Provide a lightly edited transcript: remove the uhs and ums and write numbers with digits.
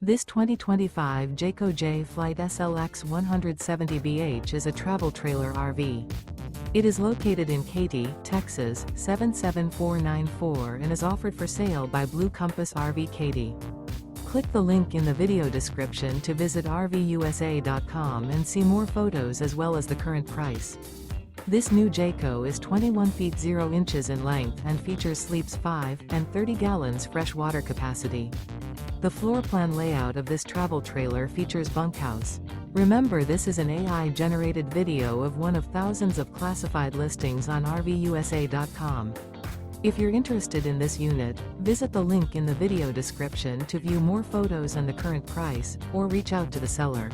This 2025 Jayco Jay Flight SLX 170BH is a travel trailer RV. It is located in Katy, Texas, 77494 and is offered for sale by Blue Compass RV Katy. Click the link in the video description to visit RVUSA.com and see more photos as well as the current price. This new Jayco is 21 feet 0 inches in length and features sleeps 5 and 30 gallons fresh water capacity. The floor plan layout of this travel trailer features bunkhouse. Remember, this is an AI-generated video of one of thousands of classified listings on RVUSA.com. If you're interested in this unit, visit the link in the video description to view more photos and the current price, or reach out to the seller.